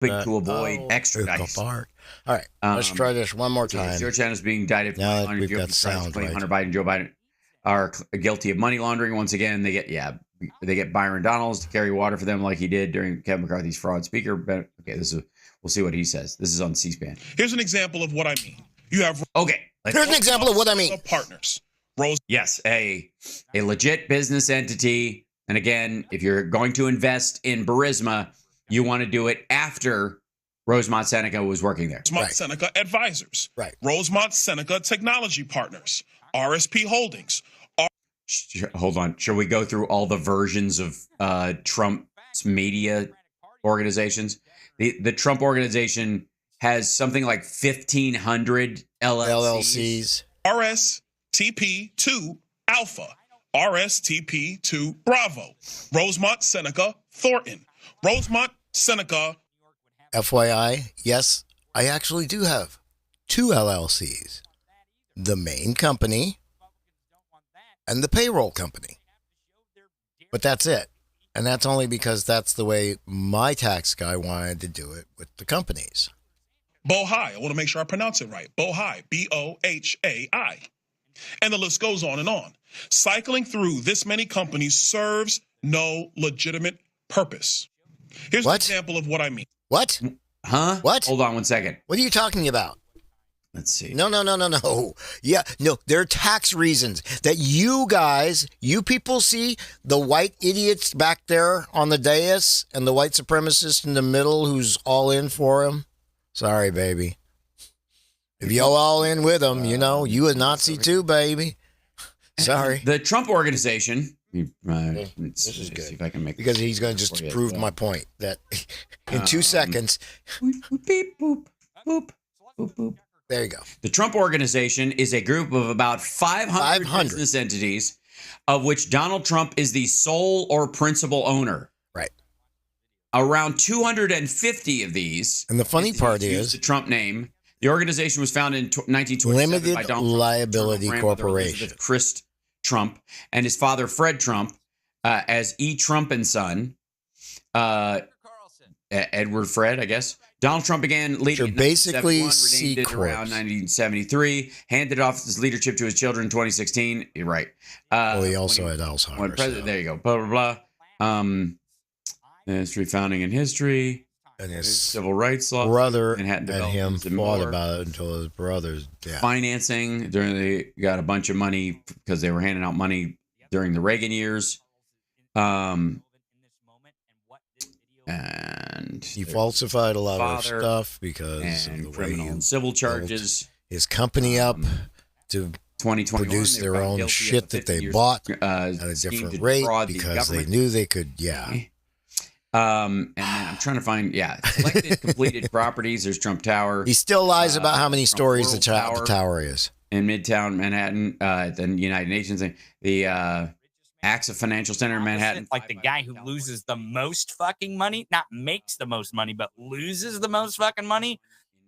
to avoid extradition. All right, let's try this one more time. George Sanders is being indicted for Now that money we've got laundering. sound right. Hunter Biden and Joe Biden are guilty of money laundering. Once again, they get Byron Donalds to carry water for them like he did during Kevin McCarthy's fraud speaker. But okay, we'll see what he says. This is on C-SPAN. Here's an example of what I mean. You have Here's an example of what I mean. Partners. Yes, a legit business entity. And again, if you're going to invest in Burisma, you want to do it after Rosemont Seneca was working there. Rosemont Seneca Advisors. Right. Rosemont Seneca Technology Partners. RSP Holdings. Hold on. Shall we go through all the versions of Trump's media organizations? The Trump organization has something like 1,500 LLCs. RSTP2 Alpha. RSTP2 Bravo. Rosemont Seneca Thornton. Rosemont Seneca. FYI, yes, I actually do have 2 LLCs. The main company and the payroll company. But that's it. And that's only because that's the way my tax guy wanted to do it with the companies. Bohai. I want to make sure I pronounce it right. Bohai. Bohai. And the list goes on and on. Cycling through this many companies serves no legitimate purpose. Here's an example of what I mean. What? Huh? What? Hold on one second. What are you talking about? Let's see. No. Yeah, no, there are tax reasons that you guys, you people see the white idiots back there on the dais and the white supremacist in the middle who's all in for him. Sorry, baby. If you're all in with him, you a Nazi too, baby. Sorry. The Trump organization. This is good. See if I can make because he's going to just prove my point that in 2 seconds. Beep, boop, boop, boop, boop. There you go. The Trump organization is a group of about 500 business entities, of which Donald Trump is the sole or principal owner. Right. Around 250 of these. And the funny part is the Trump name. The organization was founded in 1927 Limited by Donald Liability Trump, Corporation. Chris Trump and his father Fred Trump as E. Trump and Son. Edward Fred, I guess. Donald Trump began leading in basically 1971, renamed it around 1973, handed off his leadership to his children in 2016. You're right. He also had Alzheimer's. There you go. Blah, blah, blah. History, founding in history. And his civil rights law. Brother and him fought about it until his brother's death. Financing. They got a bunch of money because they were handing out money during the Reagan years. And he falsified a lot of stuff because of the criminal way and civil charges. His company up to produce their own shit that they bought at a different rate because they knew they could. Yeah. And then I'm trying to find, selected completed properties. There's Trump Tower. He still lies about how many stories the tower is. In Midtown Manhattan, the United Nations thing. The AXA Financial Center in Manhattan. Like the guy who loses the most fucking money, not makes the most money, but loses the most fucking money,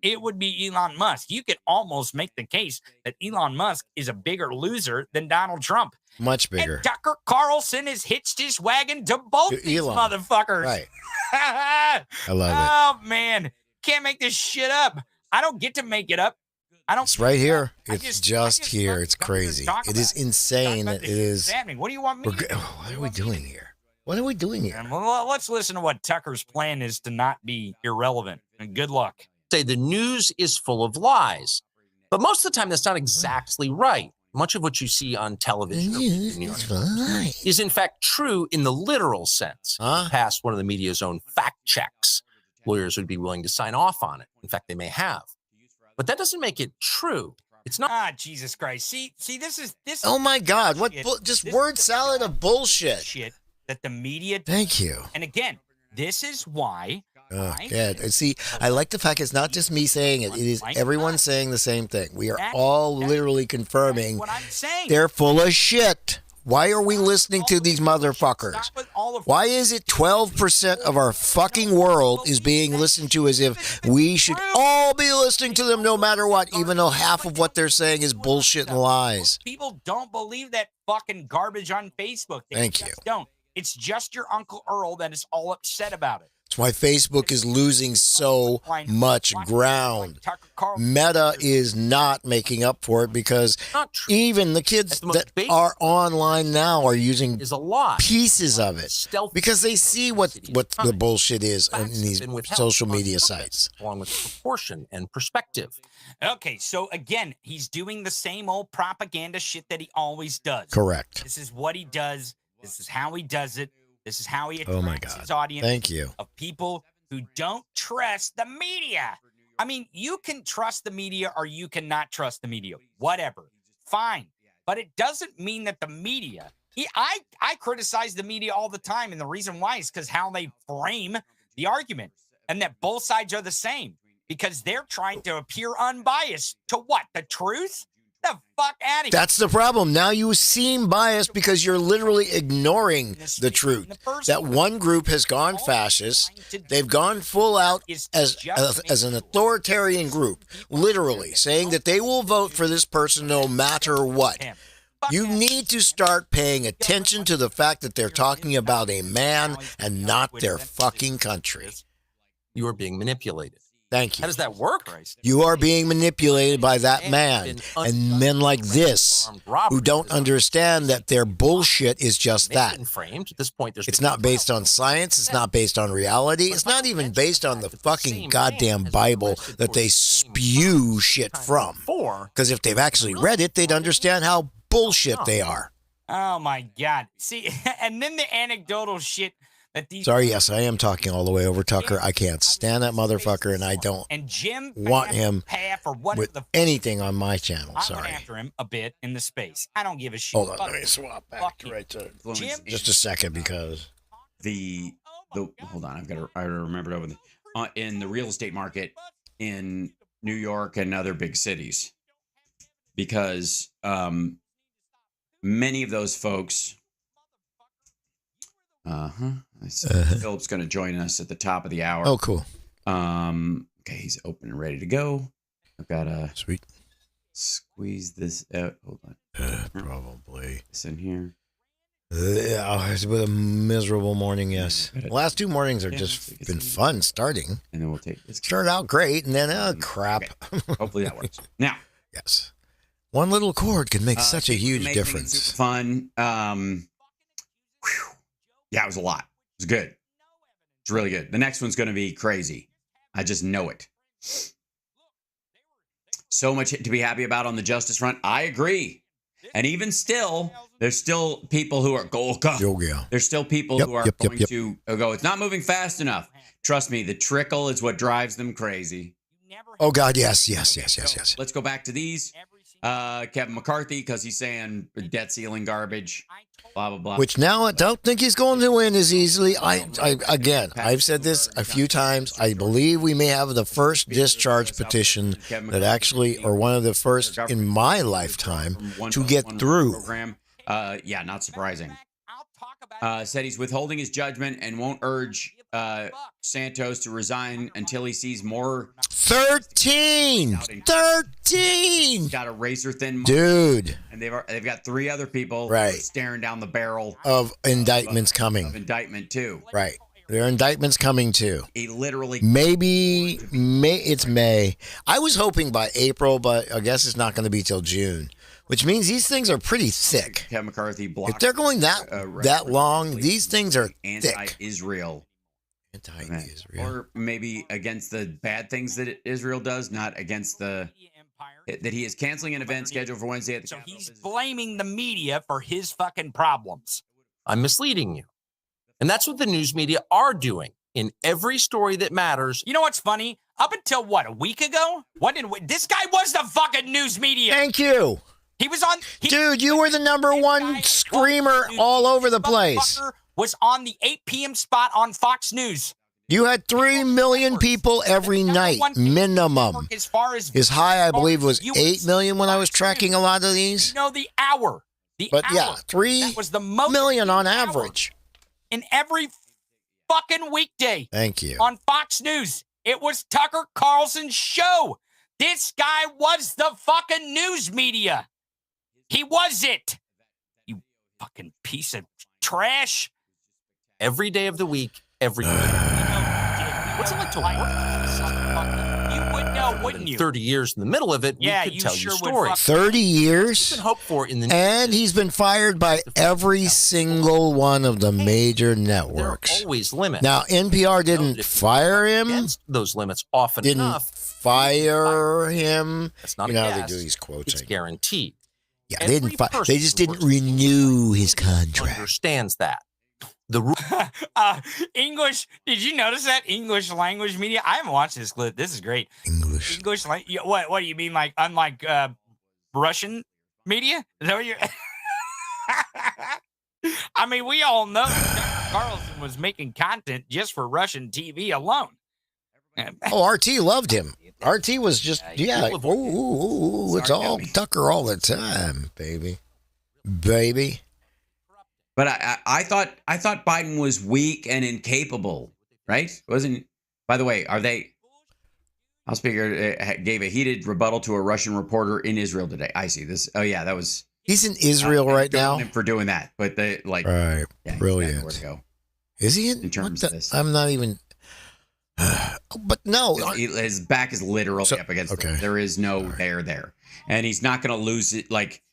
it would be Elon Musk. You could almost make the case that Elon Musk is a bigger loser than Donald Trump. Much bigger. And Tucker Carlson has hitched his wagon to both these motherfuckers. Right. I love it. Oh, man. Can't make this shit up. I don't get to make it up. It's right here. It's just here. It's crazy. It is insane. It is. What do you want me to do? What are we doing here? What are we doing here? Well, let's listen to what Tucker's plan is to not be irrelevant. And good luck. Say the news is full of lies, but most of the time that's not exactly right. Much of what you see on television is in fact true in the literal sense. Past one of the media's own fact checks. Lawyers would be willing to sign off on it. In fact, they may have. But that doesn't make it true. It's not. Jesus Christ. See, this is. Oh my God. What? Just word salad of bullshit. Shit that the media. Thank you. And again, this is why. Yeah. See, I like the fact it's not just me saying it. It is everyone saying the same thing. We are all literally confirming what I'm saying. They're full of shit. Why are we listening to these motherfuckers? Why is it 12% of our fucking world is being listened to as if we should all be listening to them no matter what, even though half of what they're saying is bullshit and lies? People don't believe that fucking garbage on Facebook. They Thank you. Don't. It's just your Uncle Earl that is all upset about it. That's why Facebook is losing so much ground. Meta is not making up for it because even the kids that are online now are using pieces of it because they see what the bullshit is in these social media sites. Along with proportion and perspective. Okay, so again, he's doing the same old propaganda shit that he always does. Correct. This is what he does. This is how he does it. This is how he Oh my attracts God. his audience. Thank you. Of people who don't trust the media. I mean, you can trust the media or you cannot trust the media. Whatever. Fine. But it doesn't mean that the media... I criticize the media all the time, and the reason why is because how they frame the argument, and that both sides are the same, because they're trying to appear unbiased to what? The truth? The fuck out of here. That's the problem. Now you seem biased because you're literally ignoring the truth. That one group has gone fascist. They've gone full out as an authoritarian group, literally saying that they will vote for this person no matter what. You need to start paying attention to the fact that they're talking about a man and not their fucking country. You are being manipulated. Thank you. How does that work? You are being manipulated by that man and men like this who don't understand that their bullshit is just that. Framed. At this point, It's not based on science. It's not based on reality. It's not even based on the fucking goddamn Bible that they spew shit from. Because if they've actually read it, they'd understand how bullshit they are. Oh my God. See, and then the anecdotal shit that these... Sorry, yes, I am talking all the way over Tucker. I can't stand that motherfucker, and I don't want him with anything on my channel. I Sorry. went after him a bit in the space. I don't give a shit. Hold on, let me swap back right to Jim? just a second because the hold on, I remembered over in the real estate market in New York and other big cities, because many of those folks. Philip's going to join us at the top of the hour. Oh, cool. Okay, he's open and ready to go. I've got to Sweet. Squeeze this out. Hold on. Probably. This in here. It's been a miserable morning, yes. The last two mornings are just been fun starting. And then we'll take this. Started out great, and then, crap. Okay. Hopefully that works. Now. Yes. One little cord can make such a huge difference. Fun. Yeah, it was a lot. It was good. It's really good. The next one's going to be crazy. I just know it. So much to be happy about on the justice front. I agree. And even still, there's still people who are There's still people who are going to go, it's not moving fast enough. Trust me, the trickle is what drives them crazy. Oh, God, yes. Let's go back to these. Kevin McCarthy, because he's saying debt ceiling garbage, blah, blah, blah. Which now I don't think he's going to win as easily. I've said this a few times. I believe we may have the first discharge petition that actually, or one of the first in my lifetime to get through. Yeah, not surprising. Said he's withholding his judgment and won't urge Santos to resign until he sees more. 13! Got a razor thin dude, and they've got three other people staring down the barrel of indictments coming. Of indictment too. Right. There are indictments coming too. He literally it's May. I was hoping by April, but I guess it's not going to be till June. Which means these things are pretty thick. Kevin McCarthy blocked. If they're going that long, these things are thick. Anti-Israel, or maybe against the bad things that Israel does, not against that he is canceling an event scheduled for Wednesday at the Capitol. He's blaming the media for his fucking problems. I'm misleading you, and that's what the news media are doing in every story that matters. You know what's funny? Up until a week ago, this guy was the fucking news media. Thank you. He was on. Dude, you were the number one screamer all over the place. Was on the 8 p.m. spot on Fox News. You had 3 million people every night, minimum. His high, I believe, was 8 million when I was tracking a lot of these. The hour. Yeah, 3 million on average. In every fucking weekday. Thank you. On Fox News. It was Tucker Carlson's show. This guy was the fucking news media. He was it. You fucking piece of trash. Every day of the week, every day. What's it like to work? You would know, wouldn't you? 30 years in the middle of it, Yeah, we could you tell sure you would stories. 30 You years? can hope for in the And he's been fired by every single one of the major there are networks. always limits. Now, NPR didn't fire him, Against those limits often didn't enough. fire him. That's not You a know how they guess. do these quotes. It's guaranteed. Yeah, they didn't Every fire. person They just who didn't works in renew his media contract. Understands that. The rule English. Did you notice that English language media? I haven't watched this clip. This is great. English. English. What do you mean? Like unlike Russian media? Is that what you're? I mean, we all know that Tucker Carlson was making content just for Russian TV alone. Oh, RT loved him. RT was just, yeah, like, ooh, it's all Tucker all the time, baby. Baby. But I thought Biden was weak and incapable, right? Wasn't? By the way, are they? House Speaker gave a heated rebuttal to a Russian reporter in Israel today. I see this. Oh yeah, that was. He's in Israel right now. Him for doing that, but they like. Right, Yeah, brilliant. where to go Is he in terms what of this? I'm not even. But no, His back is literally So- up against. okay. There is no there, and he's not going to lose it. Like,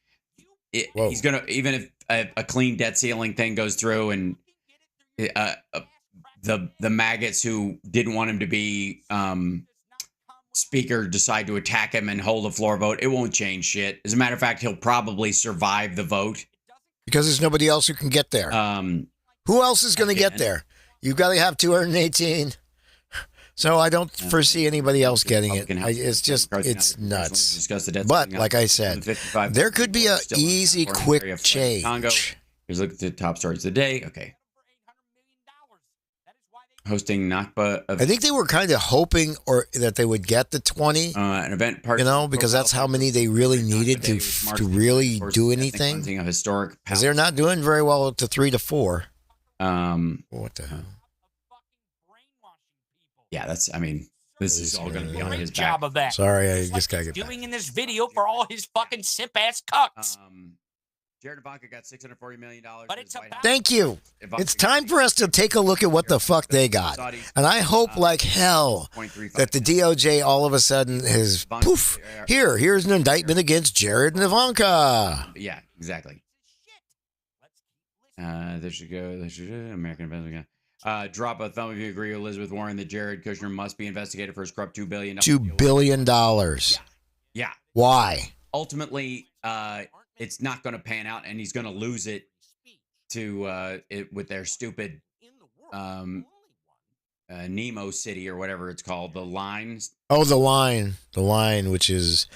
Whoa. he's going to, even if a clean debt ceiling thing goes through, and the maggots who didn't want him to be speaker decide to attack him and hold a floor vote, it won't change shit. As a matter of fact, he'll probably survive the vote. because there's nobody else who can get there. Who else is going to get again. there? You've got to have 218. So I don't foresee anybody else getting it. It's just, it's nuts. Discuss the debt But ceiling like I said, 55 there could be a still in the easy, California quick area of Florida, Congo. change. Here's a look at the top stories of the day. Okay. Hosting Nakba I think they were kind of hoping that they would get the 20, an event part, because that's how many they really needed to really do anything. A historic Because they're not doing very well at the 3 to 4. What the hell? Yeah, that's. I mean, this is all going to be on Great his job back. of that. Sorry, I Just just like got to get he's back. doing in this video for all his fucking simp ass cucks. Jared Ivanka got $640 million. But it's about- Thank you. It's time for us to take a look at what the fuck they got. And I hope like hell that the DOJ all of a sudden has, poof, here's an indictment against Jared and Ivanka. Yeah, exactly. There should go. American investment. Drop a thumb if you agree with Elizabeth Warren that Jared Kushner must be investigated for his corrupt $2 billion. $2 billion. Yeah. Why? Ultimately, it's not going to pan out, and he's going to lose it to with their stupid Nemo City or whatever it's called. The lines. Oh, the line, which is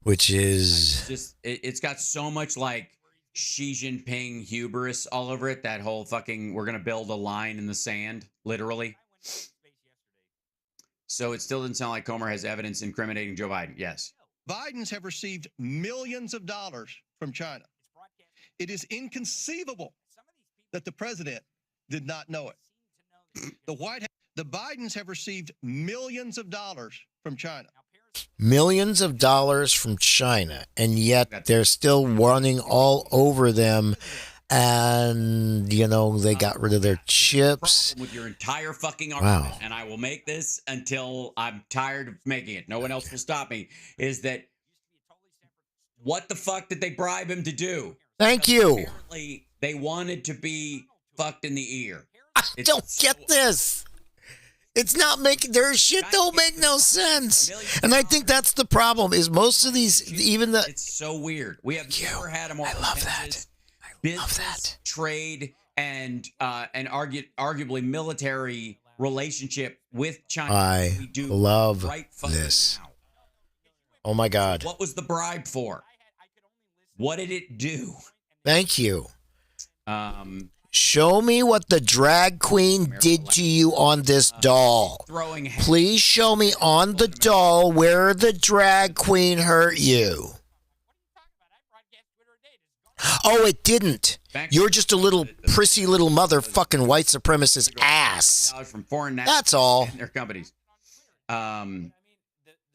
Just it's got so much like Xi Jinping hubris all over it. That whole fucking we're going to build a line in the sand, literally. So it still doesn't sound like Comer has evidence incriminating Joe Biden. Yes. Bidens have received millions of dollars from China. It is inconceivable that the president did not know it. The Bidens have received millions of dollars from China. millions of dollars from China, and yet they're still running all over them. And, they got rid of their chips. With your entire fucking argument, Wow. and I will make this until I'm tired of making it. No one else will stop me. Is that what the fuck did they bribe him to do? Thank you. Apparently, they wanted to be fucked in the ear. I don't get this. It's not making, their shit don't make no sense. And I think that's the problem, is most of these, even the... It's so weird. We have never had a more contentious business, trade, and arguably military relationship with China. I We do love right fucking this. now. Oh my God. What was the bribe for? What did it do? Thank you. Show me what the drag queen did to you on this doll. Please show me on the doll where the drag queen hurt you. Oh, it didn't. You're just a little prissy little motherfucking white supremacist ass. From foreign That's all. and their companies.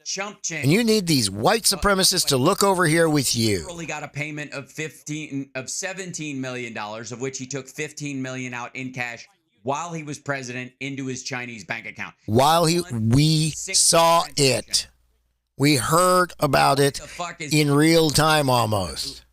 Chump change. And you need these white supremacists to look over here with you. Literally got a payment of $17 million, of which he took $15 million out in cash while he was president into his Chinese bank account. While we saw it. We heard about it in real time almost.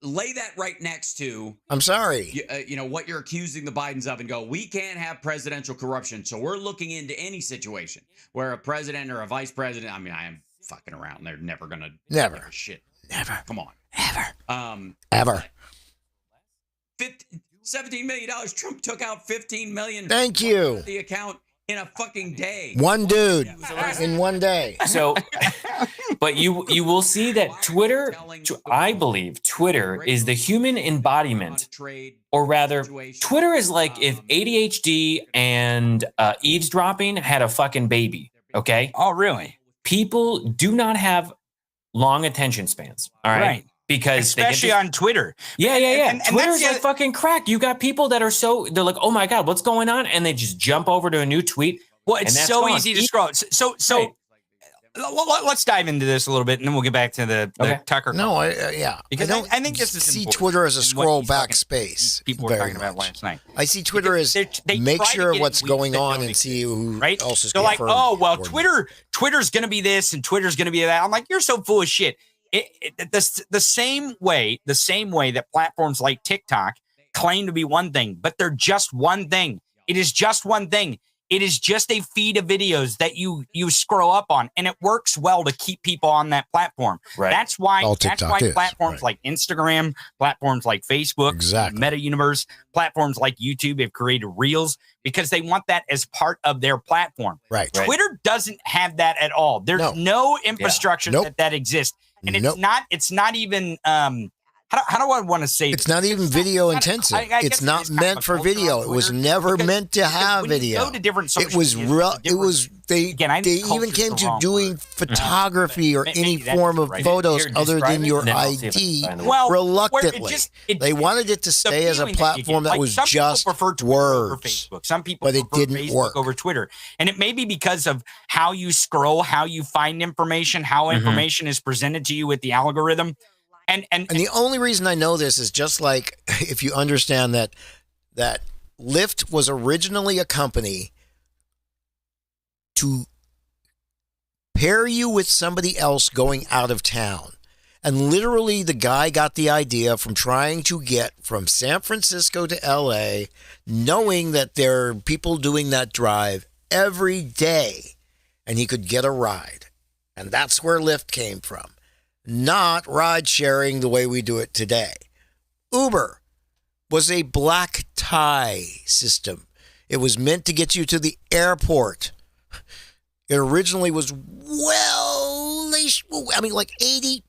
Lay that right next to, I'm sorry, what you're accusing the Bidens of, and go, we can't have presidential corruption, so we're looking into any situation where a president or a vice president, I mean, I am fucking around. They're never gonna never shit. Never. Come on. Ever. $17 million. Trump took out $15 million. Thank you. The account in a fucking day. One dude in one day. So, but you will see that Twitter, I believe Twitter is the human embodiment, or rather, Twitter is like if ADHD and eavesdropping had a fucking baby. Okay. Oh, really? People do not have long attention spans. All right. Right. Because especially on Twitter. Yeah. And Twitter's that's like fucking crack. You got people that are they're like, oh my God, what's going on? And they just jump over to a new tweet. Well, it's so gone. Easy to scroll. So right. Let's dive into this a little bit, and then we'll get back to the Tucker. No, yeah. Because I think this is see important. Twitter as a scroll back space. People were talking about last night. I see Twitter as make sure what's going on and see who else is They're like, oh, well, Twitter. Twitter's going to be this and Twitter's going to be that. I'm like, you're so full of shit. The same way that platforms like TikTok claim to be one thing, but they're just one thing. It is just one thing. It is just a feed of videos that you scroll up on, and it works well to keep people on that platform. Right. That's why platforms like Instagram, platforms like Facebook, Meta Universe, platforms like YouTube have created Reels because they want that as part of their platform. Right. Twitter doesn't have that at all. There's no infrastructure that exists. And it's not even how do I want to say it's not even video intensive. It's not meant for video. It was never meant to have video. Go to different social they even came to doing photography or any form of photos other than your ID reluctantly. They wanted it to stay as a platform that was just words. Some people but it didn't Facebook work over Twitter. And it may be because of how you scroll, how you find information, how information is presented to you with the algorithm. And the only reason I know this is just like if you understand that Lyft was originally a company to pair you with somebody else going out of town. And literally the guy got the idea from trying to get from San Francisco to LA, knowing that there are people doing that drive every day and he could get a ride. And that's where Lyft came from. Not ride sharing the way we do it today. Uber was a black tie system. It was meant to get you to the airport. It originally was like 80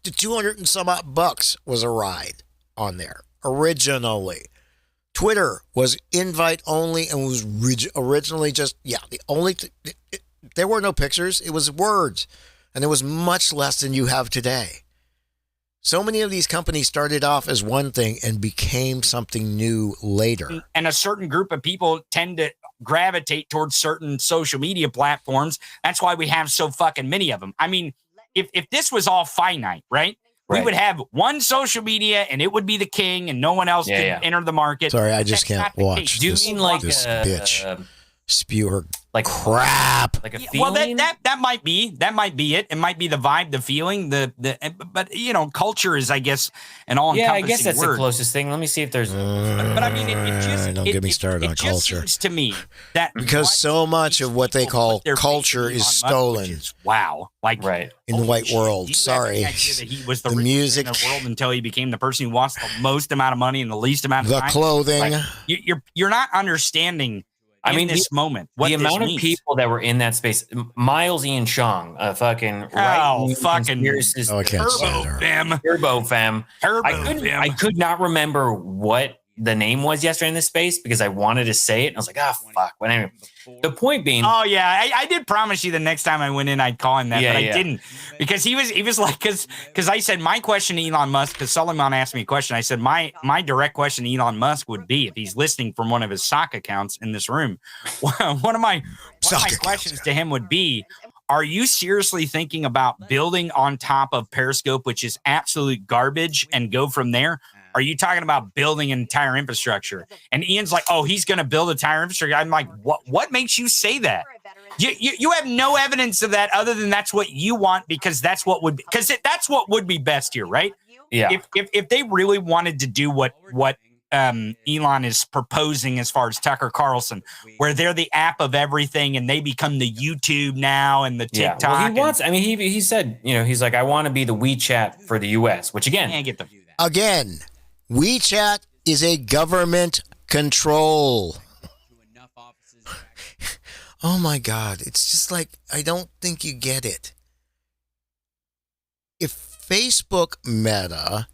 to 200 and some odd bucks was a ride on there originally. Twitter was invite only and was originally just there were no pictures. It was words. And it was much less than you have today. So many of these companies started off as one thing and became something new later. And a certain group of people tend to gravitate towards certain social media platforms. That's why we have so fucking many of them. I mean, if this was all finite, right? We would have one social media and it would be the king and no one else could enter the market. Sorry, I just can't watch this bitch spew her like crap. Like a feeling? Well, that might be it. It might be the vibe, the feeling, but culture is, I guess, an all-encompassing I guess that's word. the closest thing. Let me see if there's. But I mean, it just don't get me started on culture. Seems to me that because so much of what they call culture is stolen. Like in the white world. Sorry, that he was the music in the world until he became the person who lost the most amount of money in the least amount of time. The clothing. You're not understanding. This moment, the amount of people that were in that space, Miles Ian Chong, Turbo Femme. I could not remember what the name was yesterday in this space because I wanted to say it. And I was like, fuck. But anyway, the point being. Oh, yeah. I did promise you the next time I went in, I'd call him that, but I didn't. Because he was like, because I said my question to Elon Musk, because Solomon asked me a question. I said, my direct question to Elon Musk would be, if he's listening from one of his sock accounts in this room, one of my questions to him would be, are you seriously thinking about building on top of Periscope, which is absolute garbage, and go from there? are you talking about building an entire infrastructure? And Ian's like, oh, he's going to build a entire infrastructure. I'm like, what makes you say that? You have no evidence of that other than that's what you want, because that's what would be best here, right? Yeah. If they really wanted to do what Elon is proposing as far as Tucker Carlson, where they're the app of everything and they become the YouTube now and the TikTok. Yeah. Well, he wants. I mean, he said, he's like, I want to be the WeChat for the U.S. Which again, WeChat is a government control. Oh my God. It's just like, I don't think you get it. If Facebook Meta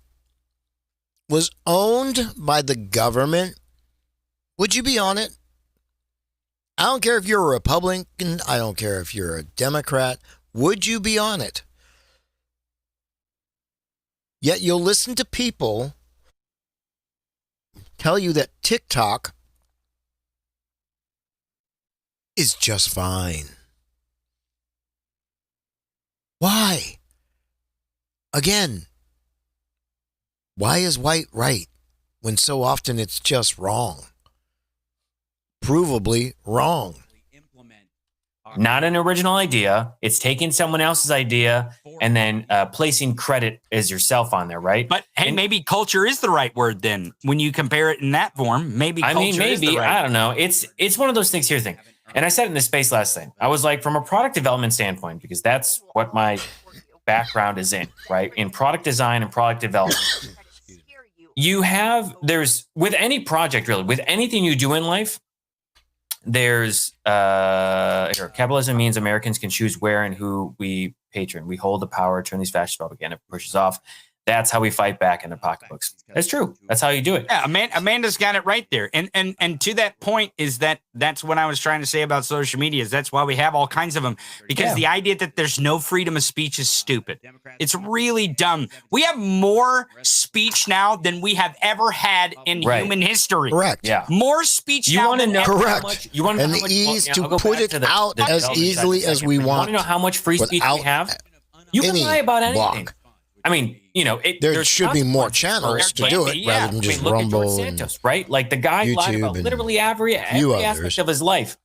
was owned by the government, would you be on it? I don't care if you're a Republican. I don't care if you're a Democrat. Would you be on it? Yet you'll listen to people tell you that TikTok is just fine. Why? Again, why is white right when so often it's just wrong? Provably wrong. not an original idea. It's taking someone else's idea and then placing credit as yourself on there, right? But hey, maybe culture is the right word then. When you compare it in that form, maybe I mean, culture is the maybe, right I don't know. It's one of those things. Here's the thing. And I said it in this space last time. I was like, from a product development standpoint, because that's what my background is in, right? In product design and product development. There's with any project, really, with anything you do in life, there's capitalism means Americans can choose where and who we patron. We hold the power to turn these fascist propaganda pushes off. That's how we fight back in the pocketbooks. That's true. That's how you do it. Yeah, Amanda's got it right there. And to that point is that's what I was trying to say about social media. Is that's why we have all kinds of them, because the idea that there's no freedom of speech is stupid. It's really dumb. We have more speech now than we have ever had in human history. Correct. Yeah. More speech You now want to than know ever. Correct. how much you want to And know the how much, ease I'll to go put back it to the out as development easily side as for a we second. You want. want to know how much free speech without we have? You can any lie about anything. block. I mean, there should be more channels to do it rather than just look Rumble at George and Santos, right? Like the guy lied about YouTube literally every others. aspect of his life.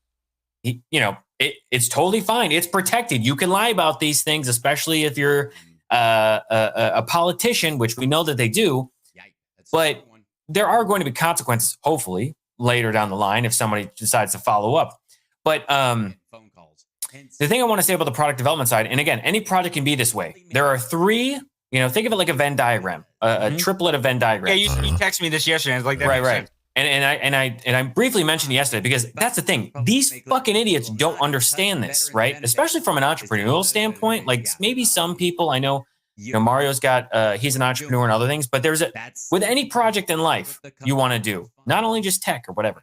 It's totally fine. It's protected. You can lie about these things, especially if you're a politician, which we know that they do. But there are going to be consequences, hopefully, later down the line if somebody decides to follow up. But the thing I want to say about the product development side, and again, any project can be this way. There are three, think of it like a Venn diagram, a triplet of Venn diagrams. Yeah, you texted me this yesterday. I was like, that right. makes sense. And I briefly mentioned yesterday because that's the thing. These fucking idiots don't understand this, right? Especially from an entrepreneurial standpoint. Like maybe some people I know, Mario's got, he's an entrepreneur and other things, but with any project in life you want to do, not only just tech or whatever,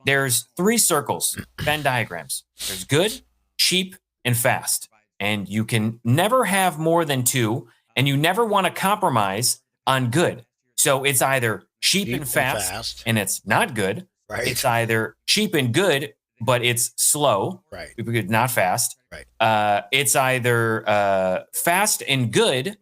there's three circles, Venn diagrams. There's good, cheap, and fast. And you can never have more than two, and you never want to compromise on good. So it's either cheap and fast, and it's not good. Right. It's either cheap and good, but it's slow. Right. Not fast. Right. It's either fast and good,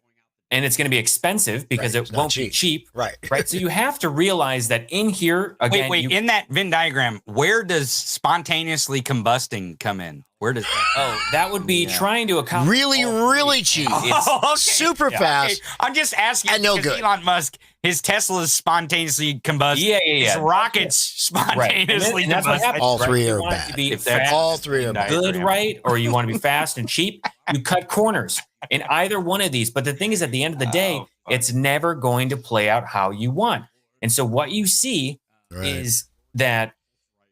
and it's going to be expensive because it won't be cheap. Right. Right. So you have to realize that in here, again. Wait. In that Venn diagram, where does spontaneously combusting come in? Where does that? Oh, that would be trying to accomplish. Really cheap. It's super fast. Okay. I'm just asking and no because good. Elon Musk, his Teslas spontaneously combust. Yeah. His rockets spontaneously And that's what combust. happens, All right? three You are want it bad. to be If that's fast, all three are bad. good, right? Or you want to be fast and cheap. You cut corners in either one of these. But the thing is, at the end of the day, it's never going to play out how you want. And so what you see is that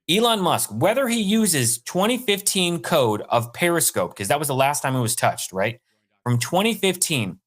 Elon Musk, whether he uses 2015 code of Periscope, because that was the last time it was touched, right? From 2015,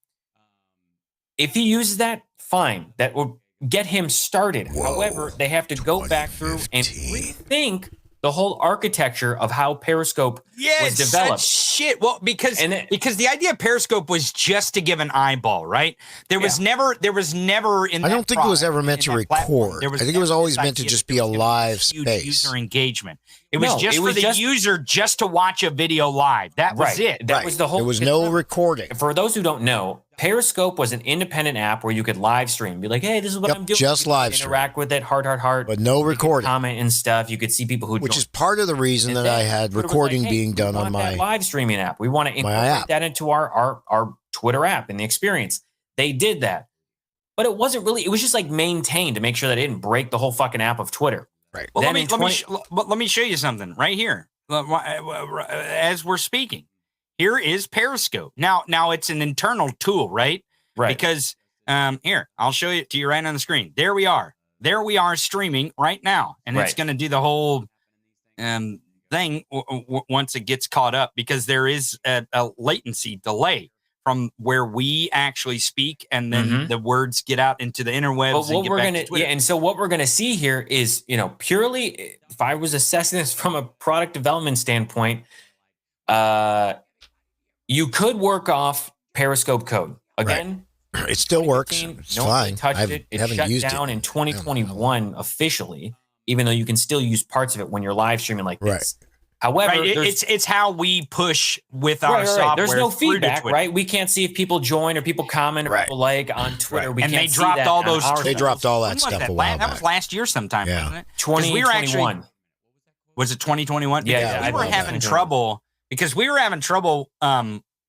if he uses that, fine. That will get him started. However, they have to go back through and rethink the whole architecture of how Periscope was developed. Shit. Well, because the idea of Periscope was just to give an eyeball, right? There was never in. I don't think it was ever meant to record. I think it was always meant to just be a live huge space. user engagement. It was No, just it for was the just- user just to watch a video live. That was it. That was the whole. There was no recording. For those who don't know, Periscope was an independent app where you could live stream. Be like, hey, this is what Yep, I'm doing. just You could live stream. interact with it, heart. But no You could recording. comment and stuff. You could see people who Which joined. is part of the reason And that then I had Twitter was recording like, hey, being we done on want that my. live streaming app. We want to my incorporate app. that into our Twitter app and the experience. They did that. But it wasn't really, it was just like maintained to make sure that it didn't break the whole fucking app of Twitter. Right. Well, Then let me show you something right here. As we're speaking, here is Periscope. Now it's an internal tool, right? Right. Because here, I'll show it to you right on the screen. There we are streaming right now, and it's Right. going to do the whole thing once it gets caught up, because there is a latency delay from where we actually speak and then the words get out into the interwebs. But what and get we're back gonna to Twitter. and so what we're gonna see here is, purely if I was assessing this from a product development standpoint, you could work off Periscope code. Again, It still works. 2015, It's no one fine. touched I it. It haven't shut used down it. in 2021 officially, even though you can still use parts of it when you're live streaming like this. Right. However, Right, there's, it's how we push with our software. there's no through to feedback, Twitter. right? We can't see if people join or people comment or Right. people like on Twitter. Right. We And can't they see dropped that all on those- our They stuff. dropped all When that was stuff that? a while That was back. last year sometime, Yeah. wasn't it? 'Cause we were actually- 2021. Was it 2021? Yeah, Because I we were know having that. trouble because we were having trouble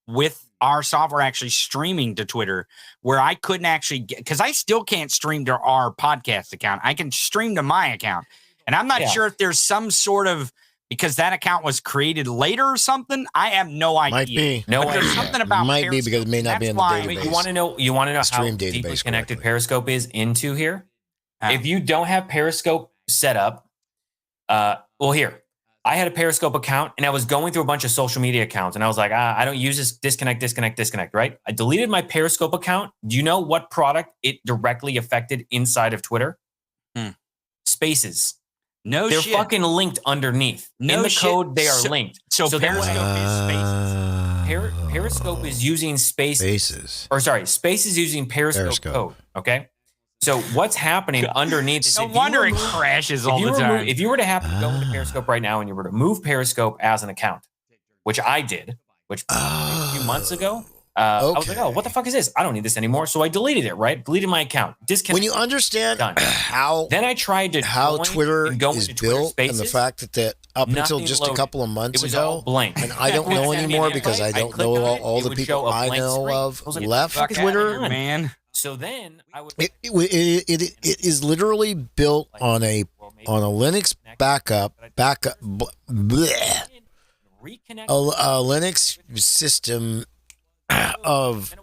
with our software actually streaming to Twitter, where I couldn't actually get, because I still can't stream to our podcast account. I can stream to my account, and I'm not Yeah. sure if there's some sort of, because that account was created later or something. I have no idea. Might be. No But there's idea. something about Might be because it may not Periscope, be in and the that's why- database. You want to know how Stream deeply database connected correctly. Periscope is into here? How? If you don't have Periscope set up, well, here, I had a Periscope account and I was going through a bunch of social media accounts and I was like, I don't use this, disconnect, right? I deleted my Periscope account. Do you know what product it directly affected inside of Twitter? Spaces. No They're shit. fucking linked underneath. No In the shit. code, they are So- linked. so then Periscope is Spaces. Periscope is using spaces. Spaces. Or sorry, Space is using Periscope, Periscope. code. Okay. So what's happening underneath is No if you wonder it remove- crashes if all you the remove- time. If you were to have to go into Periscope right now and you were to move Periscope as an account, which I did, which a few months ago, I was like, Okay. oh, what the fuck is this? I don't need this anymore. So I deleted it, right? Deleted my account. Disconnected. When you understand Done. how Then I tried to how join Twitter and go is into Twitter built and the Spaces. fact that up until Nothing just loaded. a couple of months It was all ago, blank. and I don't know anymore because I don't know all the people I know of left Fuck outta Twitter. here, man. So then I would. It is literally built on a Linux backup bleh, reconnect. a Linux system of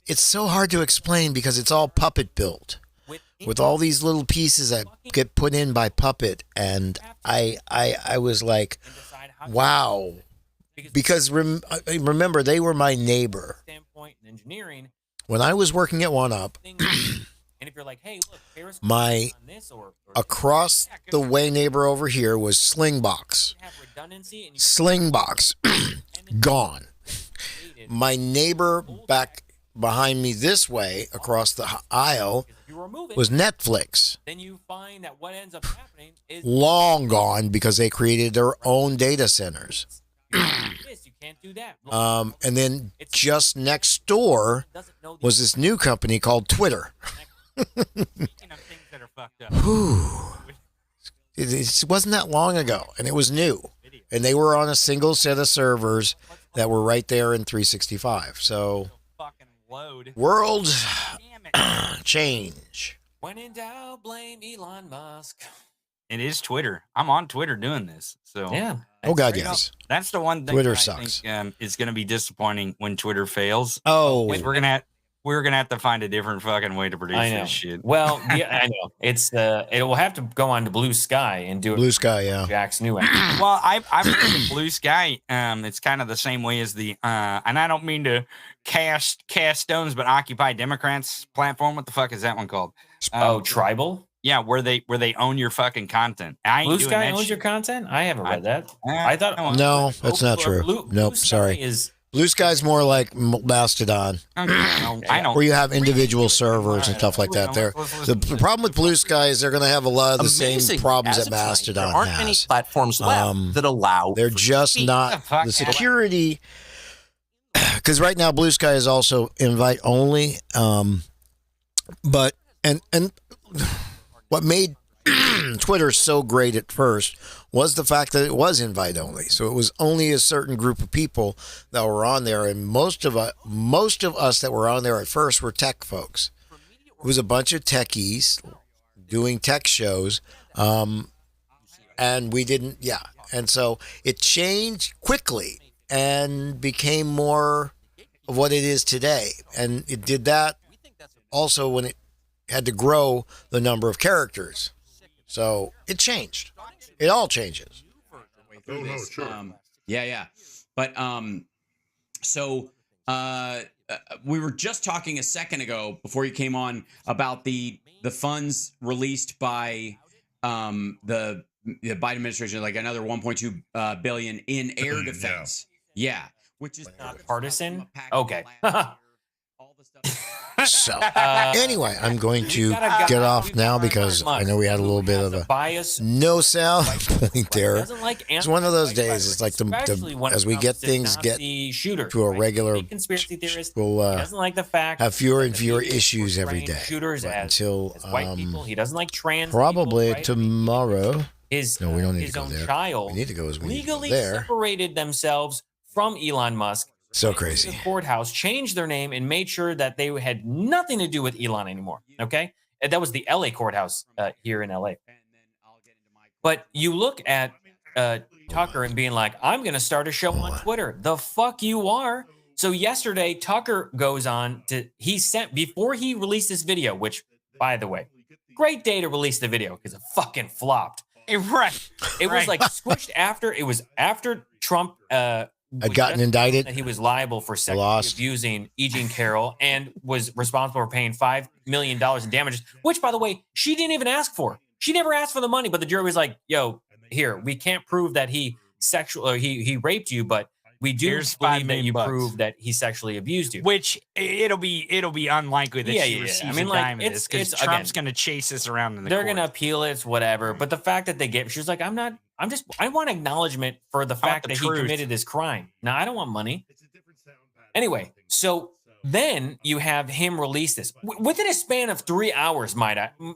it's so hard to explain because it's all Puppet built with all these little pieces that get put in by Puppet, and I was like, wow, because remember they were my neighbor Standpoint and engineering. when I was working at OneUp. And if you're like, hey, look, Periscope My on this or across the way neighbor over here was Slingbox. have redundancy and you Slingbox gone. My neighbor back behind me this way across the aisle you remove it, was Netflix. then you find that what ends up happening is Long gone because they created their own data centers. this, you can't do that. And then just next door Doesn't know the was this new company called Twitter. Speaking of things that are fucked up. Whew. It wasn't that long ago, and it was new. And they were on a single set of servers that were right there in 365. So, Fucking load. world Damn it. change. when in doubt, blame Elon Musk. It is Twitter. I'm on Twitter doing this. So Yeah. Oh, God, You know, yes. that's the one thing Twitter that I sucks. think is going to be disappointing when Twitter fails. Oh, We're gonna have to find a different fucking way to produce I know. this shit. Well, yeah, I know. It's it will have to go on to Blue Sky and do it. Blue Sky, yeah. Jack's new app. Well, I've heard of Blue Sky. It's kind of the same way as the and I don't mean to cast stones, but Occupy Democrats platform. What the fuck is that one called? Oh, Tribal. Yeah, where they own your fucking content. I ain't Blue doing Sky that owns shit. your content. I haven't read that. I I thought No, that's not true. Blue Nope, Sky sorry. Is Blue Sky's more like Mastodon, I know. where you have individual servers and stuff like that. There, the problem with Blue Sky is they're going to have a lot of the same Amazing. problems As that of tonight, Mastodon there aren't has. any platforms left that allow. They're free just speech. not fuck? the security. Because right now Blue Sky is also invite only. But what made Twitter so great at first was the fact that it was invite only. So it was only a certain group of people that were on there, and most of us that were on there at first were tech folks. It was a bunch of techies doing tech shows, and we didn't. Yeah, and so it changed quickly and became more of what it is today, and it did that also when it had to grow the number of characters. So it changed. It all changes. Yeah. But so we were just talking a second ago before you came on about the funds released by the Biden administration, like another 1.2 billion in air defense. Yeah, which is Not partisan. Okay. So anyway, I'm going to get off now because I know we had a little bit of a bias. no sound point there. Doesn't like It's one of those days. It's like as we get things get to a regular, conspiracy theorist. we'll He doesn't like the fact have fewer and that fewer he issues every day. Shooters But as until white people. He doesn't like trans probably people, right? tomorrow. His No, we don't need his to go own there. child We need to go as we need to go legally there. separated themselves from Elon Musk. So went to crazy. The courthouse changed their name and made sure that they had nothing to do with Elon anymore. Okay, and that was the LA courthouse here in LA. But you look at Tucker and being like, "I'm going to start a show on Twitter." The fuck you are. So yesterday, Tucker goes on he sent before he released this video, which, by the way, great day to release the video because it fucking flopped. Right. It was like squished after. It was after Trump Had gotten indicted. that he was liable for sexually Lost. abusing E. Jean Carroll and was responsible for paying $5 million in damages, which, by the way, she didn't even ask for. She never asked for the money, but the jury was like, "Yo, here, we can't prove that he raped you, but we do Here's $5 believe that million you bucks." prove that he sexually abused you." Which it'll be unlikely that Yeah, she yeah, yeah. receives I mean, a like, dime of this because it's Trump's again, going to chase this around in the They're court. gonna appeal it, it's whatever. But the fact that they gave, she was like, I want acknowledgement for the fact the that truth. he committed this crime. Now, I don't want money. Anyway, so then you have him release this within a span of 3 hours,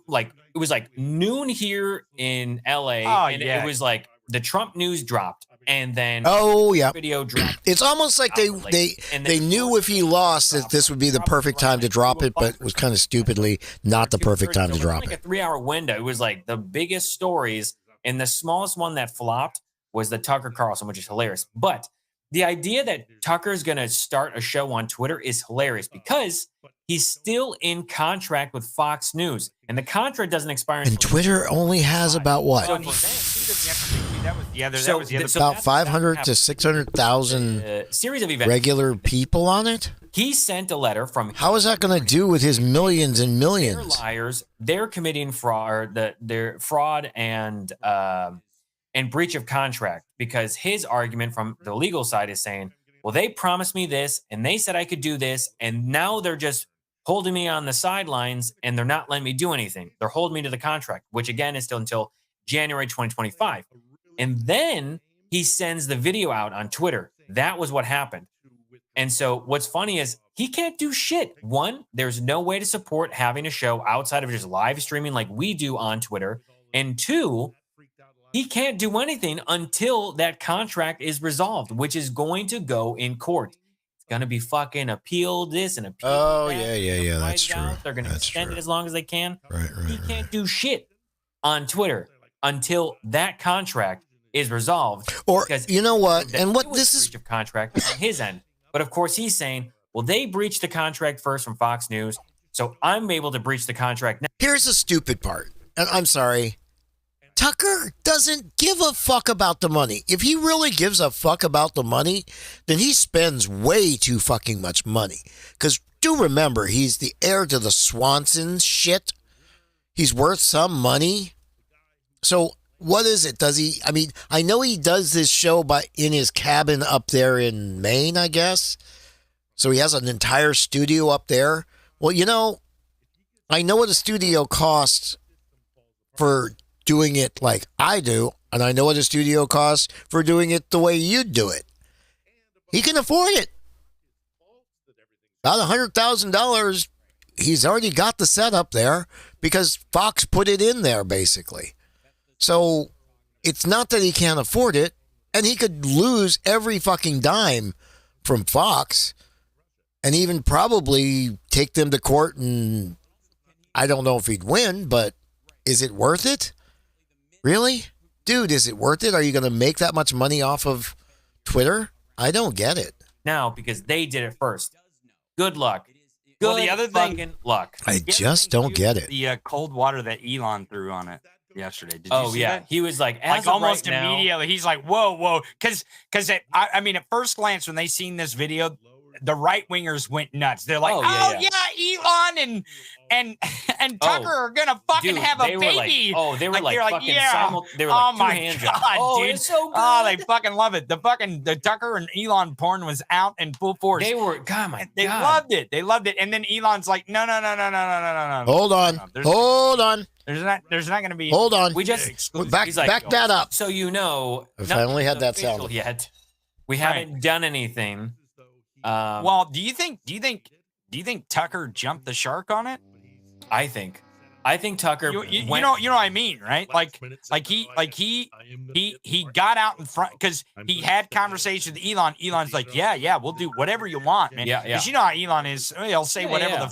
like it was like noon here in LA. Oh, and yeah. it was like the Trump news dropped, and then Oh yeah. video dropped. It's almost like they knew if he lost that this would be the perfect time to drop it, but it was kind of stupidly not the perfect time to drop like it. a 3-hour window. It was like the biggest stories, and the smallest one that flopped was the Tucker Carlson, which is hilarious. But the idea that Tucker's going to start a show on Twitter is hilarious because he's still in contract with Fox News, and the contract doesn't expire And until Twitter only has about what? So Well, for them, too, doesn't have to be- that was the other. So that was the the- other. so About that's 500 to 600,000 series of events. regular people on it. He sent a letter from How is that going to do with his millions and they're millions? liars. They're committing fraud. They're fraud and breach of contract, because his argument from the legal side is saying, well, they promised me this and they said I could do this, and now they're just holding me on the sidelines and they're not letting me do anything. They're holding me to the contract, which again is still until January 2025. And then he sends the video out on Twitter. That was what happened. And so what's funny is he can't do shit. One, there's no way to support having a show outside of just live streaming like we do on Twitter. And two, he can't do anything until that contract is resolved, which is going to go in court. It's going to be fucking appealed this and appealed Oh, that. yeah. That's Right down. true. They're going to That's extend true. it as long as they can. Right. He can't do shit on Twitter until that contract is resolved. Or because you know what? that And it what was this a is breach of contract on his end. But of course, he's saying, well, they breached the contract first from Fox News, so I'm able to breach the contract now. Here's the stupid part. And I'm sorry. Tucker doesn't give a fuck about the money. If he really gives a fuck about the money, then he spends way too fucking much money. Because do remember, he's the heir to the Swanson shit. He's worth some money. So what is it? Does he? I mean, I know he does this show in his cabin up there in Maine, I guess. So he has an entire studio up there. Well, I know what a studio costs for doing it like I do, and I know what a studio costs for doing it the way you do it. He can afford it. About $100,000. He's already got the setup there because Fox put it in there, basically. So it's not that he can't afford it, and he could lose every fucking dime from Fox and even probably take them to court, and I don't know if he'd win, but is it worth it? Really? Dude, is it worth it? Are you going to make that much money off of Twitter? I don't get it. Now, because they did it first. Good luck. Well, the other thing, fucking luck. I just don't get it. The cold water that Elon threw on it yesterday. Did you see that? He was like, as of almost right now, immediately, he's like, whoa, because I mean, at first glance, when they seen this video, the right wingers went nuts. They're like, Elon and Tucker are gonna fucking have a baby. They were like fucking they were oh like my two-hand God, jobs. dude. It's so good. Oh, they fucking love it. The Tucker and Elon porn was out in full force. They were, God, my They God. loved it. They loved it. And then Elon's like, no. Hold on. Hold on. There's not gonna be. Hold on. We just Back like, that up. So If I only had that sound yet. We haven't done anything. Well, do you think Tucker jumped the shark on it? I think Tucker. You know what I mean, right? Like he got out in front because he had conversations with Elon. Elon's like, yeah, we'll do whatever you want, man. Yeah. Because you know how Elon is. He'll say whatever the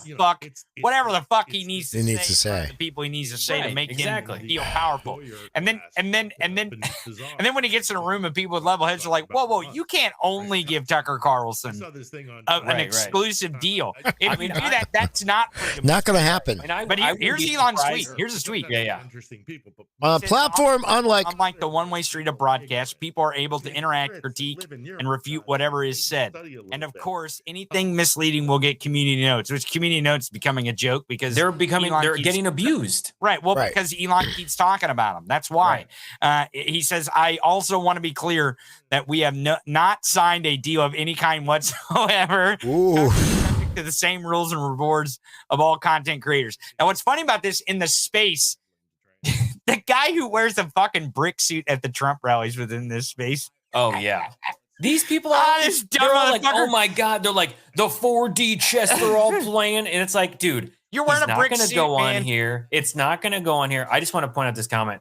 fuck he needs to say. The people he needs to say to make him feel powerful. And then when he gets in a room and people with level heads are like, whoa, you can't only give Tucker Carlson an exclusive deal. If you do that, that's not going to happen. But here's Elon's tweet. Here's his tweet. Yeah. Platform unlike the one-way street of broadcast, people are able to interact, critique, and refute whatever is said. And of course, anything misleading will get community notes, which community notes becoming a joke because they're getting abused. Right. Well, because Elon keeps talking about them. That's why. He says, I also want to be clear that we have not signed a deal of any kind whatsoever. Ooh. To the same rules and rewards of all content creators. Now, what's funny about this in the space, the guy who wears the fucking brick suit at the Trump rallies within this space. Oh yeah. These people are they're all like, oh my God, they're like the 4D chess they're all playing. And it's like, dude, you're wearing a brick suit, on here. It's not going to go on here. I just want to point out this comment.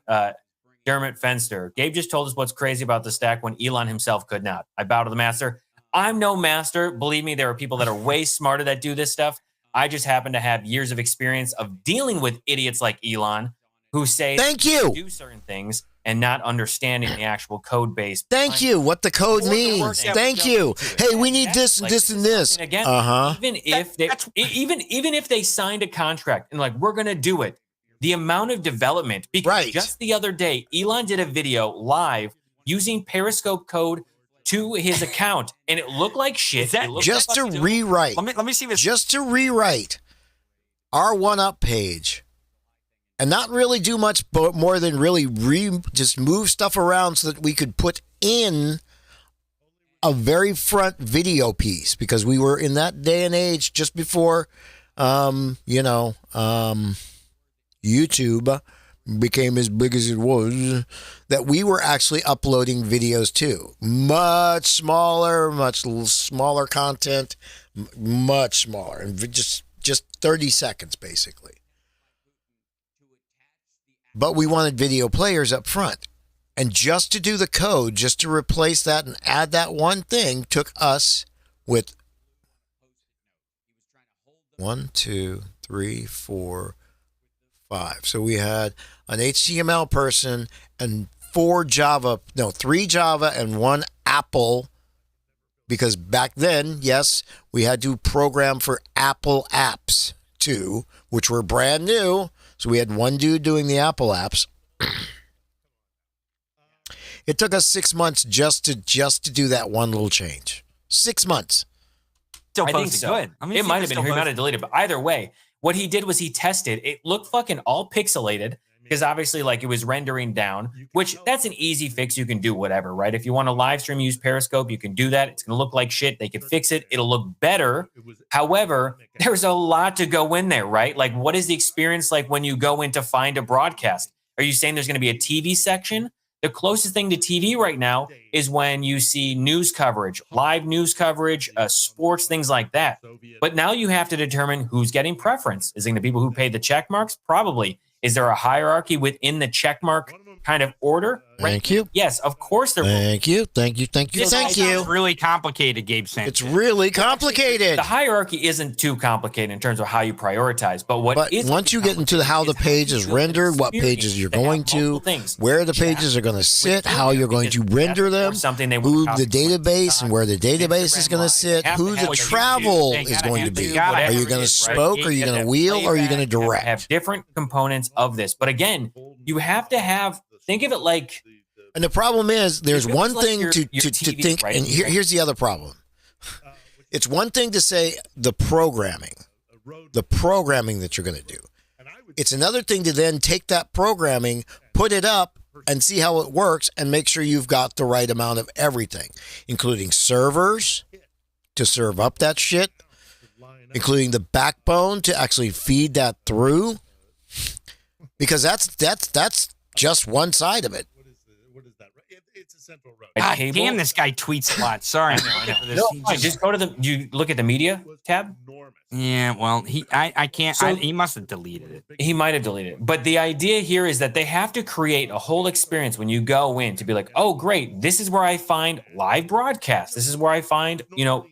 Dermot Fenster. Gabe just told us what's crazy about the stack when Elon himself could not. I bow to the master. I'm no master. Believe me, there are people that are way smarter that do this stuff. I just happen to have years of experience of dealing with idiots like Elon who say do certain things and not understanding the actual code base. Thank you. What the code means. Thank you. Hey, we need this and this and this. Again, uh-huh. Even if they signed a contract and like, we're going to do it, the amount of development, because just the other day, Elon did a video live using Periscope code to his account, and it looked like shit. Just to rewrite. Let me see this. Just to rewrite our 1UP page, and not really do much more than really just move stuff around so that we could put in a very front video piece, because we were in that day and age just before, YouTube became as big as it was, that we were actually uploading videos too. Much smaller content, much smaller, and just 30 seconds basically. But we wanted video players up front. And just to do the code, just to replace that and add that one thing, took us with 1, 2, 3, 4, 5. So we had an HTML person and 3 Java and 1 Apple, because back then, yes, we had to program for Apple apps too, which were brand new. So we had one dude doing the Apple apps. It took us 6 months just to do that one little change. 6 months. Still I think so. Good. It might have been. He might have deleted, but either way, what he did was he tested. It looked fucking all pixelated. because obviously like it was rendering down, which that's an easy fix. You can do whatever, right? If you want to live stream, use Periscope, you can do that. It's going to look like shit. They can fix it. It'll look better. However, there's a lot to go in there, right? Like what is the experience like when you go in to find a broadcast? Are you saying there's going to be a TV section? The closest thing to TV right now is when you see news coverage, live news coverage, sports, things like that. But now you have to determine who's getting preference. Is it the people who pay the check marks? Probably. Is there a hierarchy within the check mark kind of order? Thank you. Yes, of course there will. Thank you. It's really complicated, Gabe Sanchez. It's really complicated. The hierarchy isn't too complicated in terms of how you prioritize, but once you get into how the page is rendered, what pages you're going to, where the pages are going to sit, how you're going to render them, who the database and where the database is going to sit, who the travel is going to be. Are you going to spoke? Are you going to wheel? Or are you going to direct? Have different components of this, but again, you have to have. Think of it like. And the problem is, there's one thing to think, and here's the other problem. It's one thing to say the programming that you're going to do. It's another thing to then take that programming, put it up, and see how it works, and make sure you've got the right amount of everything, including servers to serve up that shit, including the backbone to actually feed that through, because that's just one side of it. It's a central road. God damn, this guy tweets a lot. Sorry. Just go to the. You look at the media tab. Yeah, well, I can't. He must have deleted it. He might have deleted it. But the idea here is that they have to create a whole experience when you go in to be like, oh, great, this is where I find live broadcasts. This is where I find,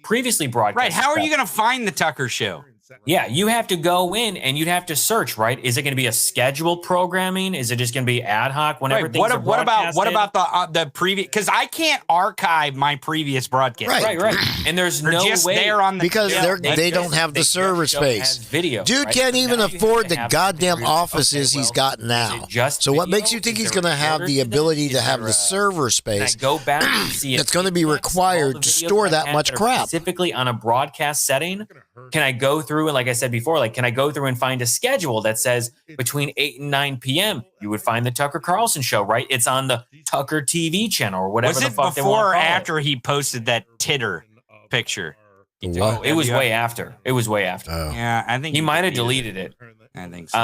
previously broadcast. Right. How are you going to find the Tucker Show? Yeah, you have to go in and you'd have to search, right? Is it going to be a scheduled programming? Is it just going to be ad hoc whenever things are broadcasted? What about the previous? Because I can't archive my previous broadcast. Right. And there's They're no just way there on the because they don't have the server space. Video, dude right? can't So even now you afford have to the have goddamn video. offices he's got now. So what makes you think he's going to have the ability to have the server space go back and see that's going to be required to store that much crap? Specifically on a broadcast setting, can I go through and, like I said before, can I go through and find a schedule that says between 8 and 9 p.m. you would find the Tucker Carlson show, right? It's on the Tucker TV channel or whatever the fuck they want to call it. Was it before or after he posted that titter picture? What? It was way after. Oh. Yeah, I think he might have deleted it. I think so.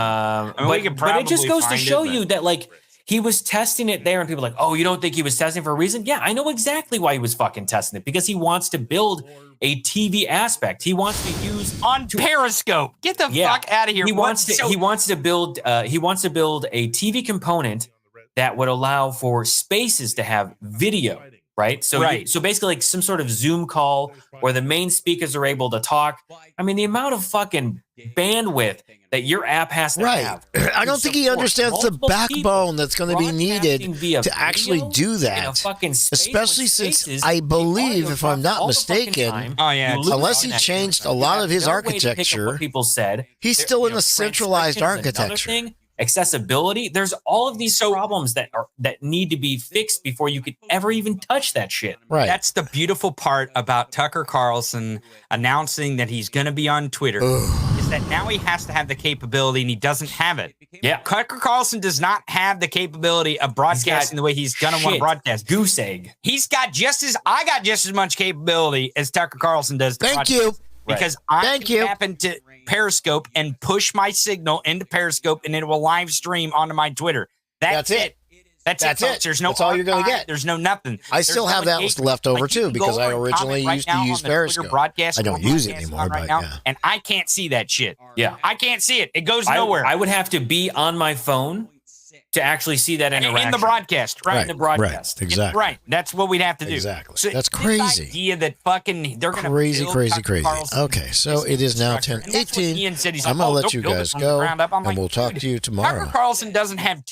But it just goes to show you that, he was testing it there, and people are like, oh, you don't think he was testing for a reason? Yeah, I know exactly why he was fucking testing it, because he wants to build a TV aspect. He wants to use on Periscope. Get the fuck out of here. He wants to build a TV component that would allow for spaces to have video, right? So basically some sort of Zoom call where the main speakers are able to talk. I mean, the amount of fucking bandwidth that your app has to have. I don't think he understands the backbone that's going to be needed to actually do that. Especially since I believe, if I'm not mistaken, unless he changed a lot of his architecture, people said he's still in a centralized architecture. Accessibility. There's all of these problems that need to be fixed before you could ever even touch that shit. Right. That's the beautiful part about Tucker Carlson announcing that he's going to be on Twitter. Is that now he has to have the capability, and he doesn't have it. Yeah. Tucker Carlson does not have the capability of broadcasting the way he's going to want to broadcast. Goose egg. I got just as much capability as Tucker Carlson does to broadcast. Thank you. Because I can happen to Periscope and push my signal into Periscope, and it will live stream onto my Twitter. That's it. That's it. There's no. That's all you're going to get. There's no nothing. I still have that left over too, because I originally used to use Periscope. I don't use it anymore, but yeah. And I can't see that shit. Yeah, I can't see it. It goes nowhere. I would have to be on my phone to actually see that interaction in the broadcast, right? In the broadcast, right? Exactly. Right. That's what we'd have to do. Exactly. So that's crazy. This idea that fucking they're going to crazy. Okay, so it is now 10:18. I'm going to let you guys go, and we'll talk to you tomorrow. Tucker Carlson doesn't have